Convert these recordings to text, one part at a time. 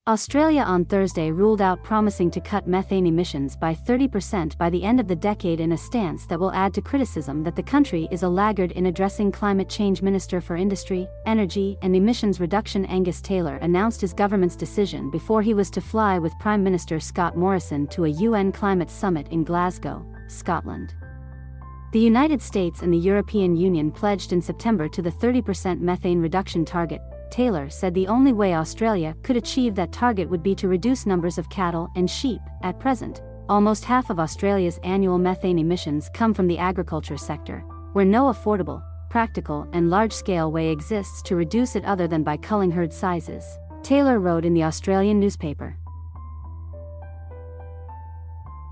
Australia on Thursday ruled out promising to cut methane emissions by 30% by the end of the decade in a stance that will add to criticism that the country is a laggard in addressing climate change. Minister for Industry, Energy and Emissions Reduction Angus Taylor announced his government's decision before he was to fly with Prime Minister Scott Morrison to a UN climate summit in Glasgow, Scotland. The United States and the European Union pledged in September to the 30% methane reduction target. Taylor said the only way Australia could achieve that target would be to reduce numbers of cattle and sheep. At present, almost half of Australia's annual methane emissions come from the agriculture sector, where no affordable, practical and large-scale way exists to reduce it other than by culling herd sizes, Taylor wrote in the Australian newspaper.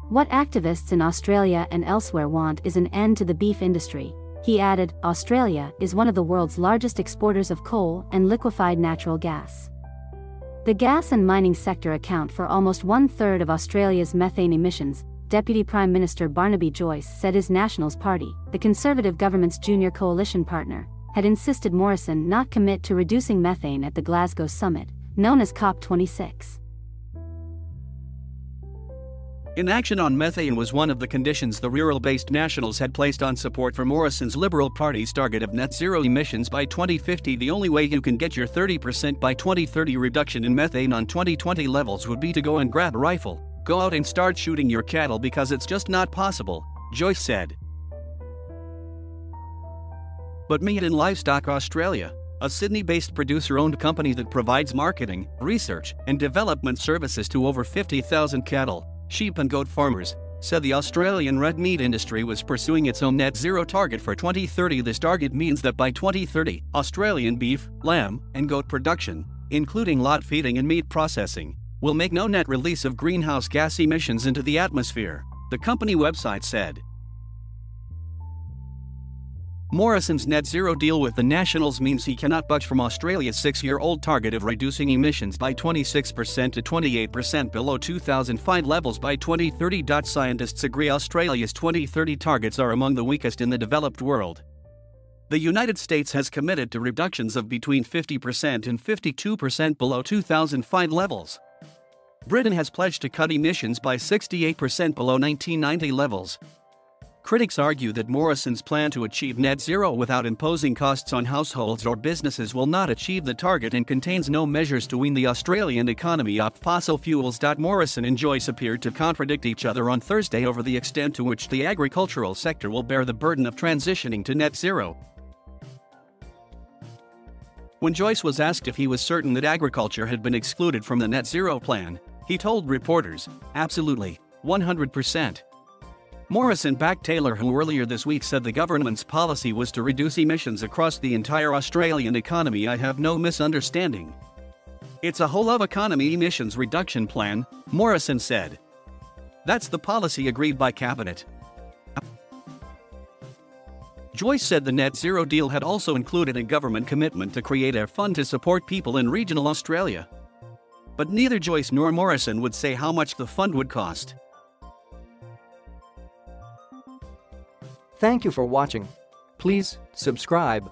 What activists in Australia and elsewhere want is an end to the beef industry. He added, Australia is one of the world's largest exporters of coal and liquefied natural gas. The gas and mining sector account for almost one-third of Australia's methane emissions. Deputy Prime Minister Barnaby Joyce said his Nationals Party, the Conservative government's junior coalition partner, had insisted Morrison not commit to reducing methane at the Glasgow summit, known as COP26. Inaction on methane was one of the conditions the rural-based Nationals had placed on support for Morrison's Liberal Party's target of net zero emissions by 2050. The only way you can get your 30% by 2030 reduction in methane on 2020 levels would be to go and grab a rifle, go out and start shooting your cattle, because it's just not possible, Joyce said. But Meat and Livestock Australia, a Sydney-based producer-owned company that provides marketing, research, and development services to over 50,000 cattle, sheep and goat farmers, said the Australian red meat industry was pursuing its own net zero target for 2030. This target means that by 2030, Australian beef, lamb, and goat production, including lot feeding and meat processing, will make no net release of greenhouse gas emissions into the atmosphere, the company website said. Morrison's net zero deal with the Nationals means he cannot budge from Australia's 6-year-old target of reducing emissions by 26% to 28% below 2005 levels by 2030. Scientists agree Australia's 2030 targets are among the weakest in the developed world. The United States has committed to reductions of between 50% and 52% below 2005 levels. Britain has pledged to cut emissions by 68% below 1990 levels. Critics argue that Morrison's plan to achieve net zero without imposing costs on households or businesses will not achieve the target and contains no measures to wean the Australian economy off fossil fuels. Morrison and Joyce appeared to contradict each other on Thursday over the extent to which the agricultural sector will bear the burden of transitioning to net zero. When Joyce was asked if he was certain that agriculture had been excluded from the net zero plan, he told reporters, "Absolutely, 100%. Morrison backed Taylor, who earlier this week said the government's policy was to reduce emissions across the entire Australian economy. "I have no misunderstanding. It's a whole-of-economy emissions reduction plan," Morrison said. "That's the policy agreed by Cabinet." Joyce said the net zero deal had also included a government commitment to create a fund to support people in regional Australia. But neither Joyce nor Morrison would say how much the fund would cost. Thank you for watching. Please subscribe.